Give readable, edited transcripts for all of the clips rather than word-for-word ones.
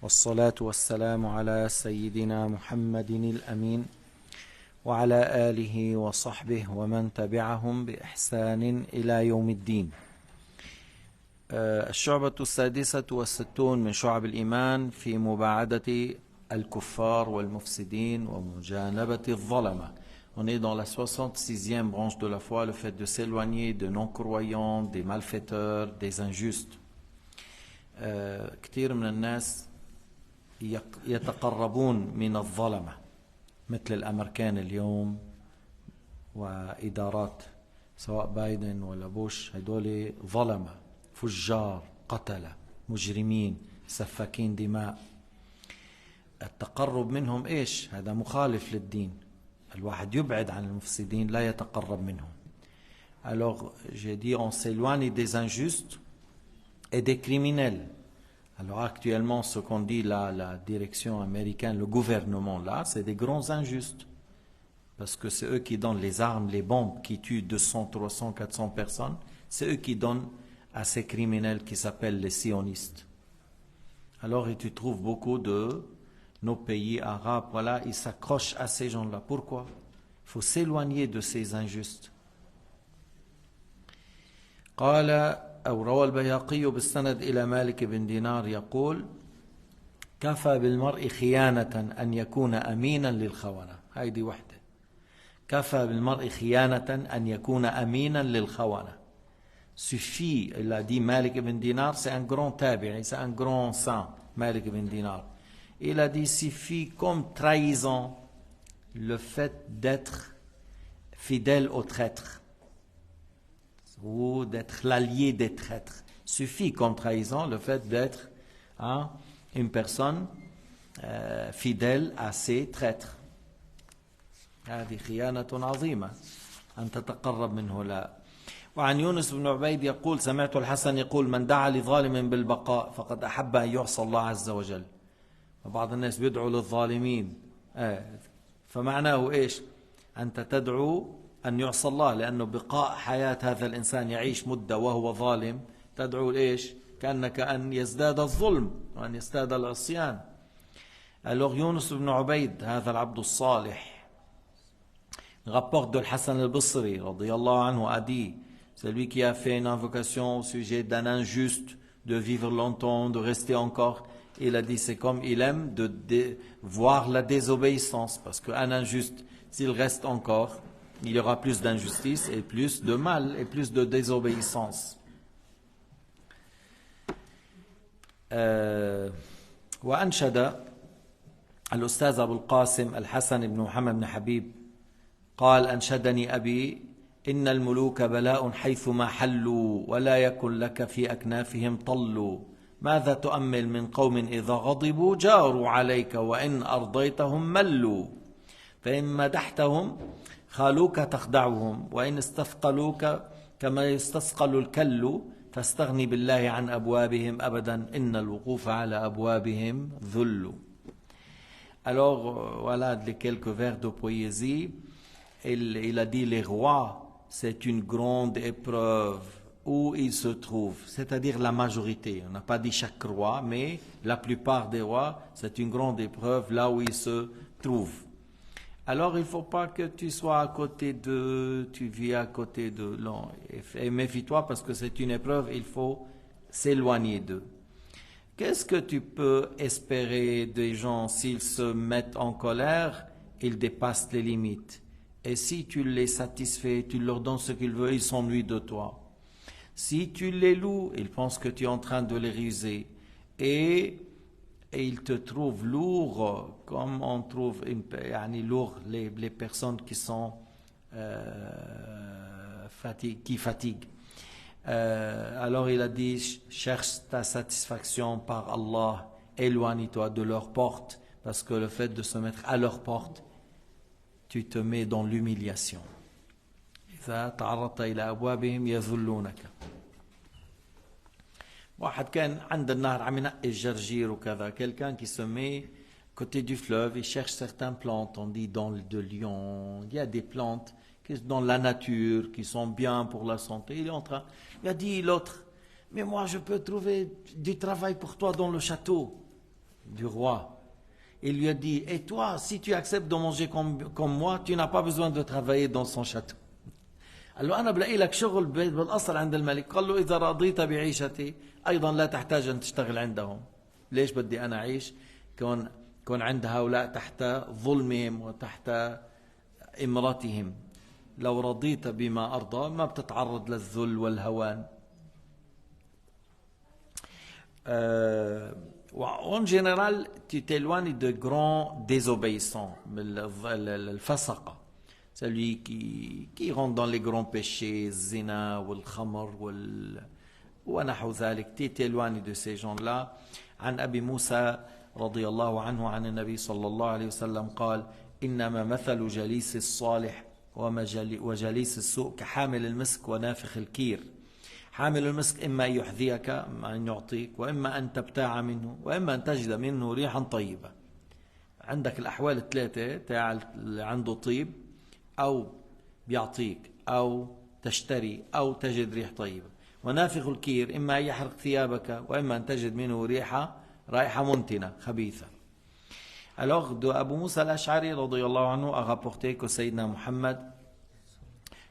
والصلاة والسلام على سيدنا محمد الأمين وعلى آله وصحبه ومن تبعهم بإحسان إلى يوم الدين. الشعبة السادسة والستون من شعب الإيمان في مباعدة الكفار والمفسدين ومجانبة الظلمة. On est dans la 66e branche de la foi, le fait de s'éloigner de non-croyants, des malfaiteurs, des injustes. كثير من الناس يتقربون من الظلمة مثل الأمريكان اليوم وإدارات سواء بايدن ولا بوش، هدول ظلمة فجار قتلة مجرمين سفاكين دماء. التقرب منهم إيش؟ هذا مخالف للدين. الواحد يبعد عن المفسدين لا يتقرب منهم. Alors j'ai dit on s'éloigne des injustes et des criminels. Alors actuellement ce qu'on dit là, la direction américaine, le gouvernement là, c'est des grands injustes. Parce que c'est eux qui donnent les armes, les bombes qui tuent 200, 300, 400 personnes. C'est eux qui donnent à ces criminels qui s'appellent les sionistes. Alors et tu trouves beaucoup de nos pays arabes, voilà, ils s'accrochent à ces gens-là. Pourquoi? Il faut s'éloigner de ces injustes. قال أو روى البيهقي بالسند إلى مالك بن دينار يقول: كفى بالمرء خيانة أن يكون أمينا للخونة. هذه وحدة. كفى بالمرء خيانة أن يكون أمينا للخونة. Suffit, il a dit Malik ibn Dinar, c'est un grand tabi'i, c'est un grand saint, Malik ibn Dinar. Il a dit suffit comme trahison le fait d'être fidèle aux traîtres ou d'être l'allié des traîtres. Suffit comme trahison le fait d'être une personne fidèle à ses traîtres. هذه خيانة عظيمة أن تتقرب منه لا. وعن يونس بن عبيد يقول: سمعت الحسن يقول: من دعا لظالم بالبقاء فقد أحب أن يعصى الله عز وجل. بعض الناس بيدعوا للظالمين فمعناه إيش؟ أنت تدعو أن يعصى الله، لأنه بقاء حياة هذا الإنسان يعيش مدة وهو ظالم تدعو لإيش؟ كأنك أن يزداد الظلم وأن يزداد العصيان. Alors Yunus ibn Ubayd, هذا العبد الصالح, rapporte de Hassan al-Basri radiyallahu anhu, a dit: c'est lui qui a fait une invocation au sujet d'un injuste de vivre longtemps, de rester encore. Il a dit c'est comme il aime de voir la désobéissance, parce qu'un injuste, s'il reste encore, il y aura plus d'injustice et plus de mal et plus de désobéissance. وأنشد الأستاذ أبو القاسم الحسن بن محمد بن حبيب قال: أنشدني أبي: إن الملوك بلاء حيثما حلوا ولا يكن لك في أكنافهم طل. ماذا تؤمل من قوم إذا غضبوا جاروا عليك وإن أرضيتهم ملوا. فإن مدحتهم خالوك تخدعهم وإن استثقلوك كما يستثقل الكل. فاستغني بالله عن أبوابهم أبدا إن الوقوف على أبوابهم ذل. Alors voilà les quelques vers de poésie. Il a dit: les rois, c'est une grande épreuve où ils se trouvent, c'est-à-dire la majorité. On n'a pas dit chaque roi, mais la plupart des rois, c'est une grande épreuve là où ils se trouvent. Alors il ne faut pas que tu sois à côté d'eux, tu vis à côté d'eux. Non, et méfie-toi parce que c'est une épreuve, il faut s'éloigner d'eux. Qu'est-ce que tu peux espérer des gens s'ils se mettent en colère? Ils dépassent les limites. Et si tu les satisfais, tu leur donnes ce qu'ils veulent, ils s'ennuient de toi. Si tu les loues, ils pensent que tu es en train de les ruser. Et ils te trouvent lourd, comme on trouve lourd les personnes qui sont qui fatiguent. Alors il a dit: cherche ta satisfaction par Allah, éloigne-toi de leur porte, parce que le fait de se mettre à leur porte, tu te mets dans l'humiliation. إذا تعرضت إلى أبوابهم يذلونك. واحد كان عند النهر عم ينقي الجرجير وكذا. Quelqu'un qui se met côté du fleuve, il cherche certaines plantes. On dit dans de Lyon, il y a des plantes qui sont dans la nature, qui sont bien pour la santé. Il est en train, il a dit l'autre: mais moi je peux trouver du travail pour toi dans le château. du roi. Il lui a dit, et toi, si tu acceptes de manger comme moi, tu n'as pas besoin de travailler dans son château. قال له أنا بلاقي لك شغل بالأصل عند الملك. قال له إذا رضيت بعيشتي أيضا لا تحتاج أن تشتغل عندهم. ليش بدي أنا أعيش كون عند هؤلاء تحت ظلمهم وتحت إمرتهم. لو رضيت بما أرضى ما بتتعرض للذل والهوان. En général, tu t'éloignes de grands désobéissants, le fasaqa. Celui qui rentre dans les grands péchés, zina, ou le khamr, ou nahou dhalik, tu t'éloignes de ces gens-là. عن أبي موسى رضي الله عنه عن النبي صلى الله عليه وسلم قال إنما مثل جليس الصالح وجليس السوء كحامل المسك ونافخ الكير. حامل المسك إما أن يحذيك إما أن يعطيك وإما أن تبتاع منه وإما أن تجد منه ريحا طيبة. عندك الأحوال الثلاثة، تاع اللي عنده طيب أو بيعطيك أو تشتري أو تجد ريح طيبة. ونافخ الكير إما أن يحرق ثيابك وإما أن تجد منه رائحة منتنة خبيثة. Alors de Abu Musa al-Ash'ari radiyallahu anhu a rapporté que Sayyidina Muhammad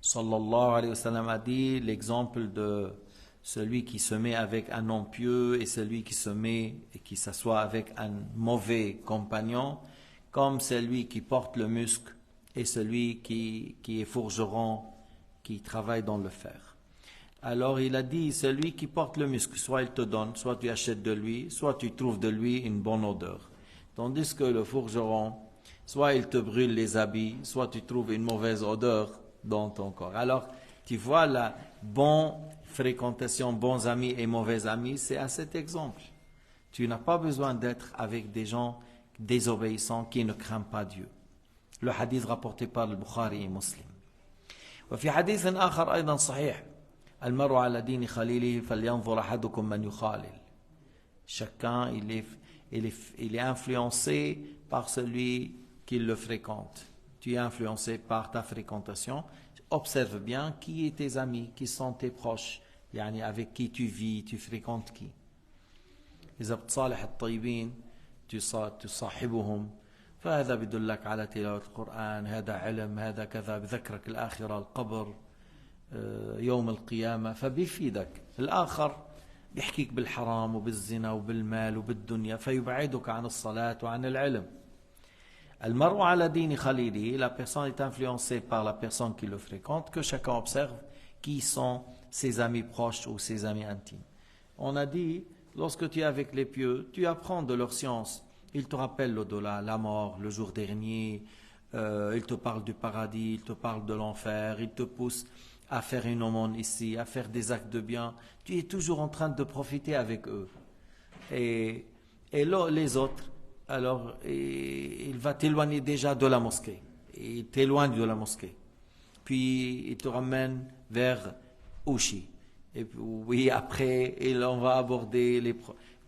sallallahu alayhi wa sallam a dit l'exemple de celui qui se met avec un homme pieux et celui qui se met et qui s'assoit avec un mauvais compagnon, comme celui qui porte le musc et celui qui est forgeron, qui travaille dans le fer. Alors il a dit, celui qui porte le musc, soit il te donne, soit tu achètes de lui, soit tu trouves de lui une bonne odeur. Tandis que le forgeron, soit il te brûle les habits, soit tu trouves une mauvaise odeur dans ton corps. Alors, tu vois, la bonne fréquentation, bons amis et mauvais amis, c'est à cet exemple. Tu n'as pas besoin d'être avec des gens désobéissants qui ne craignent pas Dieu. Le hadith rapporté par le Bukhari et Muslim. وفي حديث آخر أيضا صحيح المرء على دين خليله فلينظر أحدكم من يخالل. Chacun, il est influencé par celui qui le fréquente. Tu es influencé par ta fréquentation. Observe bien qui est tes amis, qui sont tes proches, يعني avec qui tu vis, tu fréquentes qui. إذا بتصالح الطيبين تصاحبهم فهذا بيدلك على تلاوة القرآن، هذا علم، هذا كذا، بذكرك الآخرة، القبر، يوم القيامة، فبيفيدك. الآخر بيحكيك بالحرام وبالزنا وبالمال وبالدنيا فيبعدك عن الصلاة وعن العلم. المرء على دين خليله, la personne est influencée par la personne qui le fréquente, que chacun observe qui sont ses amis proches ou ses amis intimes. On a dit, lorsque tu es avec les pieux, tu apprends de leur science. Ils te rappellent l'au-delà, la mort, le jour dernier, ils te parlent du paradis, ils te parlent de l'enfer, ils te poussent à faire une aumône ici, à faire des actes de bien. Tu es toujours en train de profiter avec eux. Et là, les autres, alors il va t'éloigner déjà de la mosquée. Il t'éloigne de la mosquée. Puis il te ramène vers Ouchi. Et puis, oui, après, on va aborder les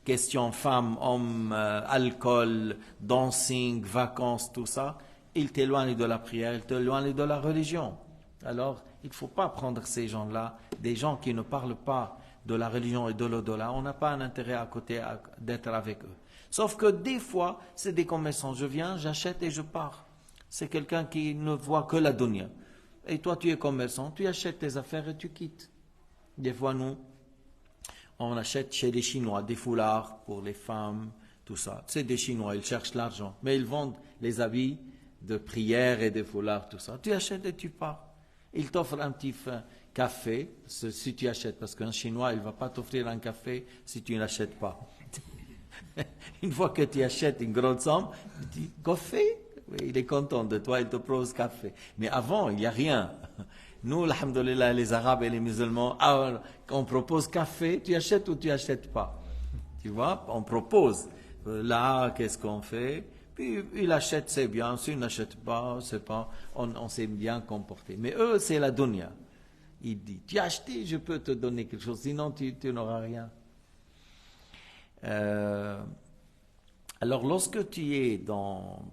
questions femmes, hommes, alcool, dancing, vacances, tout ça. Il t'éloigne de la prière, il t'éloigne de la religion. Alors, il ne faut pas prendre ces gens-là, des gens qui ne parlent pas de la religion et de l'au-delà. On n'a pas un intérêt à côté d'être avec eux. Sauf que des fois, c'est des commerçants. Je viens, j'achète et je pars. C'est quelqu'un qui ne voit que la dunya. Et toi, tu es commerçant, tu achètes tes affaires et tu quittes. Des fois, nous, on achète chez les Chinois des foulards pour les femmes, tout ça. C'est des Chinois, ils cherchent l'argent. Mais ils vendent les habits de prière et des foulards, tout ça. Tu achètes et tu pars. Ils t'offrent un petit café, si tu achètes, parce qu'un Chinois, il ne va pas t'offrir un café si tu ne l'achètes pas. Une fois que tu achètes une grande somme, tu dis café, oui, il est content de toi, il te propose café. Mais avant, il n'y a rien. Nous, alhamdoulilah, les Arabes et les musulmans, on propose café, tu achètes ou tu n'achètes pas. Tu vois, on propose. Là, qu'est-ce qu'on fait? Puis il achète, c'est bien. S'il n'achète pas, c'est pas. On s'est bien comporté. Mais eux, c'est la dunya. Il dit, tu as acheté, je peux te donner quelque chose. Sinon, tu n'auras rien. Alors, lorsque tu es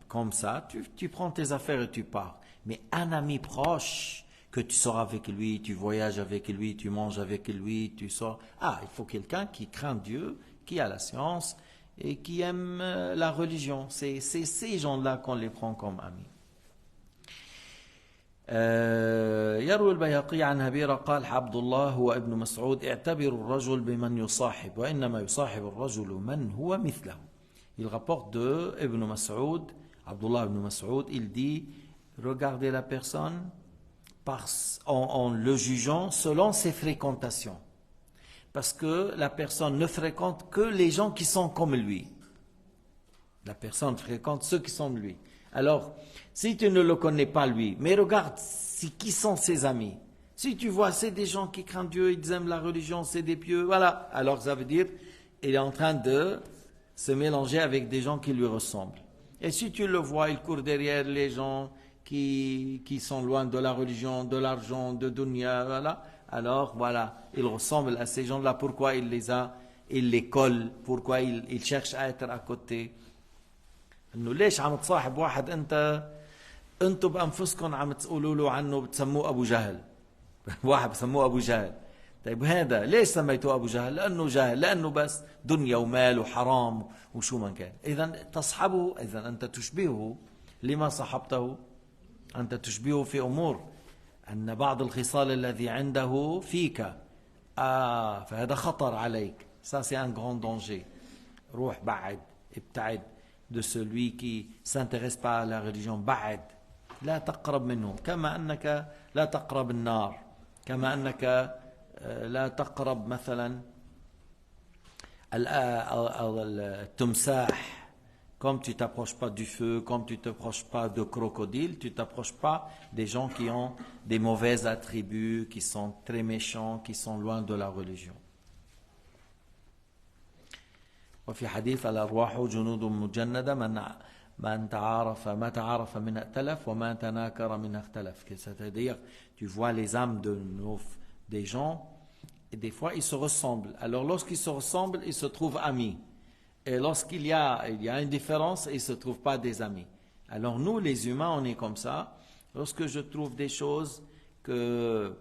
comme ça, tu prends tes affaires et tu pars. Mais un ami proche, que tu sors avec lui, tu voyages avec lui, tu manges avec lui, tu sors. Il faut quelqu'un qui craint Dieu, qui a la science et qui aiment la religion. C'est ces gens-là qu'on les prend comme amis. يروي البيهقي عن هبيرة قال عبد الله هو ابن مسعود اعتبر الرجل بمن يصاحب وإنما يصاحب الرجل من هو مثله. Il rapporte de Ibn Mas'ud, Abdullah ibn Mas'ud, il dit regardez la personne en le jugeant selon ses fréquentations. Parce que la personne ne fréquente que les gens qui sont comme lui. La personne fréquente ceux qui sont comme lui. Alors, si tu ne le connais pas lui, mais regarde qui sont ses amis. Si tu vois, c'est des gens qui craignent Dieu, ils aiment la religion, c'est des pieux, voilà. Alors ça veut dire, il est en train de se mélanger avec des gens qui lui ressemblent. Et si tu le vois, il court derrière les gens qui sont loin de la religion, de l'argent, de dunya, voilà. Alors voilà, il ressemble à ces gens-là. Pourquoi il les colle? Pourquoi il cherche à être à côté? انه ليش عم تصاحب واحد انتم بانفسكم عم تقولوا له عنه بتسموه ابو جهل. واحد بسموه ابو جهل. طيب هذا ليش سميتوه ابو جهل؟ لانه جاهل، لانه بس دنيا ومال وحرام وشو ما كان. اذا تصحبه، اذا انت تشبهه. لما صحبته؟ انت تشبهه في امور ان بعض الخصال الذي عنده فيك فهذا خطر عليك. Ça c'est un grand danger. روح بعد، ابتعد de celui qui s'intéresse pas à la religion. بعد، لا تقرب منه، كما أنك لا تقرب النار، كما أنك لا تقرب مثلا التمساح. Comme tu t'approches pas du feu, comme tu t'approches pas de crocodile, tu t'approches pas des gens qui ont des mauvais attributs, qui sont très méchants, qui sont loin de la religion. وفي حديث الأرواح جنود مجندة ما تعارف منها ائتلف وما تناكر منها اختلف. C'est-à-dire, tu vois les âmes des gens, et des fois ils se ressemblent. Alors lorsqu'ils se ressemblent, ils se trouvent amis. Et lorsqu'il y a une différence, ils ne se trouvent pas des amis. Alors nous, les humains, on est comme ça. Lorsque je trouve des choses que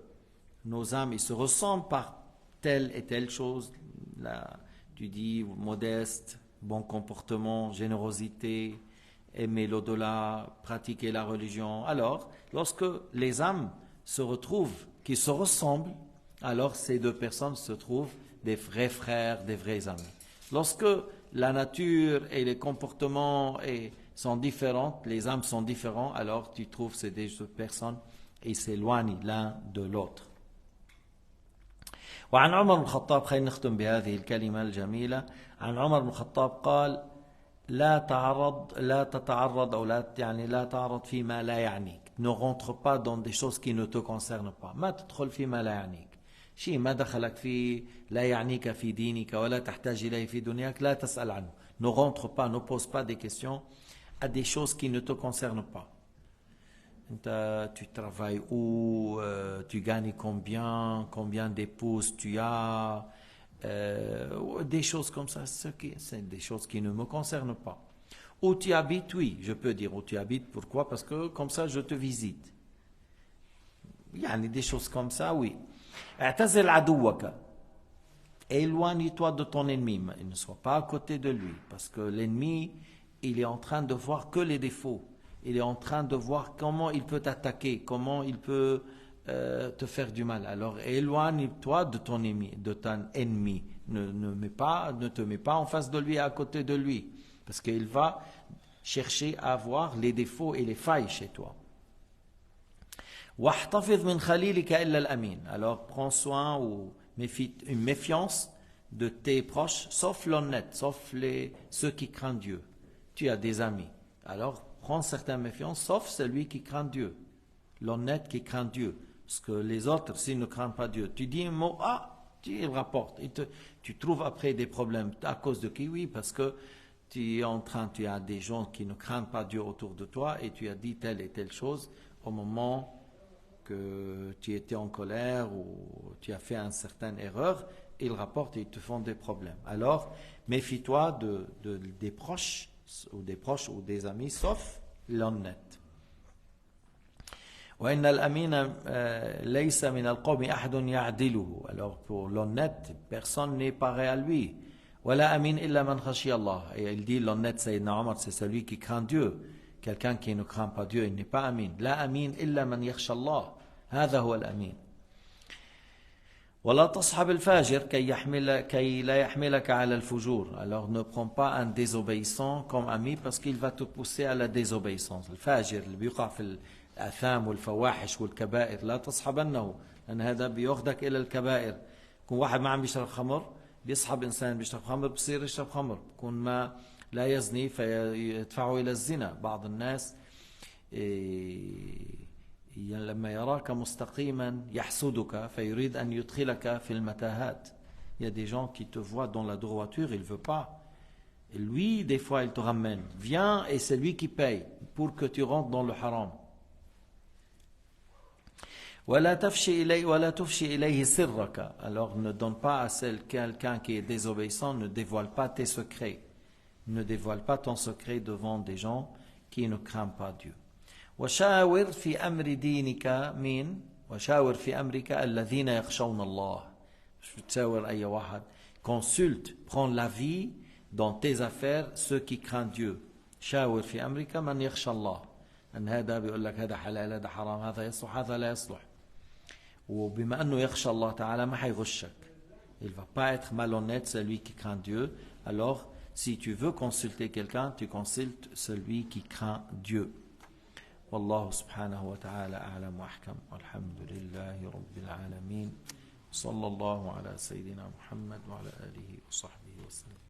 nos âmes, ils se ressemblent par telle et telle chose, tu dis modeste, bon comportement, générosité, aimer l'au-delà, pratiquer la religion. Alors, lorsque les âmes se retrouvent, qui se ressemblent, alors ces deux personnes se trouvent des vrais frères, des vrais amis. Lorsque la nature et les comportements sont différents, les âmes sont différents, alors tu trouves ces deux personnes et s'éloignent l'un de l'autre. وعن عمر بن الخطاب، خلينا نختم بهذه الكلمة الجميلة. عن عمر بن الخطاب قال لا تتعرض أو لا تعرض فيما لا يعنيك. Ne rentre pas dans des choses qui ne te concernent pas. ما تدخل فيما لا يعنيك. شيء ما دخلك فيه لا يعنيك في دينك ولا تحتاج إليه في دنياك لا تسأل عنه. Ne rentre pas, ne pose pas des questions à des choses qui ne te concernent pas. Tu travailles où, tu gagnes combien d'épouses tu as, des choses comme ça, c'est des choses qui ne me concernent pas. Où tu habites, oui, je peux dire où tu habites, pourquoi? Parce que comme ça je te visite. Il y a des choses comme ça, oui. اعتزل عدوك. Éloigne-toi de ton ennemi, il ne soit pas à côté de lui, parce que l'ennemi, il est en train de voir que les défauts. Il est en train de voir comment il peut t'attaquer, comment il peut te faire du mal. Alors éloigne-toi de ton ennemi. Ne te mets pas en face de lui, à côté de lui. Parce qu'il va chercher à voir les défauts et les failles chez toi. واحتفظ من خليلك إلا الأمين. Alors prends soin ou une méfiance de tes proches, sauf l'honnête, sauf ceux qui craignent Dieu. Tu as des amis. Alors prends certaines méfiances, sauf celui qui craint Dieu. L'honnête qui craint Dieu. Parce que les autres, s'ils ne craignent pas Dieu, tu dis un mot, tu rapportes. Tu trouves après des problèmes. À cause de qui? Oui, parce que tu as des gens qui ne craignent pas Dieu autour de toi et tu as dit telle et telle chose au moment que tu étais en colère ou tu as fait une certaine erreur, ils rapportent et ils te font des problèmes. Alors, méfie-toi des proches ou des amis, sauf l'honnête. وإن الأمين ليس من القوم أحد يعدله. Alors pour l'honnête, personne n'est pareil à lui. ولا أمين إلا من خشي الله. Et il dit l'honnête Sayyidina Omar, c'est celui qui craint Dieu. Quelqu'un qui ne craint pas Dieu, il n'est pas amin. لا أمين إلا من يخشى الله. هذا هو الأمين. ولا تصحب الفاجر كي لا يحملك على الفجور. Alors ne prends pas un désobéissant comme ami parce qu'il va te pousser à la désobéissance. الفاجر اللي بيقع في الآثام والفواحش والكبائر لا تصحبنه لأن هذا بيأخذك إلى الكبائر. يكون واحد ما عم بيشرب خمر بيصحب إنسان بيشرب خمر بصير يشرب خمر. يكون ما لا يزني فيدفعه إلى الزنا. بعض الناس لما يراك مستقيما يحسدك فيريد أن يدخلك في المتاهات. Il y a des gens qui te voient dans la droiture, il ne veut pas. Et lui, des fois, il te ramène. Viens et c'est lui qui paye pour que tu rentres dans le haram. ولا تفشي إليه سرك. Alors ne donne pas à quelqu'un qui est désobéissant, ne dévoile pas tes secrets. Ne dévoile pas ton secret devant des gens qui ne craignent pas Dieu. وشاور في أمر دينك مين؟ وشاور في أمرك الذين يخشون الله. Je تشاور أي واحد. Consulte, prends l'avis dans tes affaires ceux qui craignent Dieu. شاور في أمرك من يخشى الله. أن هذا بيقول لك هذا حلال هذا حرام هذا يصلح هذا لا يصلح. وبما أنه يخشى الله تعالى ما حيغشك. Il ne va pas être malhonnête celui qui craint Dieu. Alors si tu veux consulter quelqu'un, tu consultes celui qui craint Dieu. والله سبحانه وتعالى أعلم وأحكم والحمد لله رب العالمين صلى الله على سيدنا محمد وعلى آله وصحبه وسلم.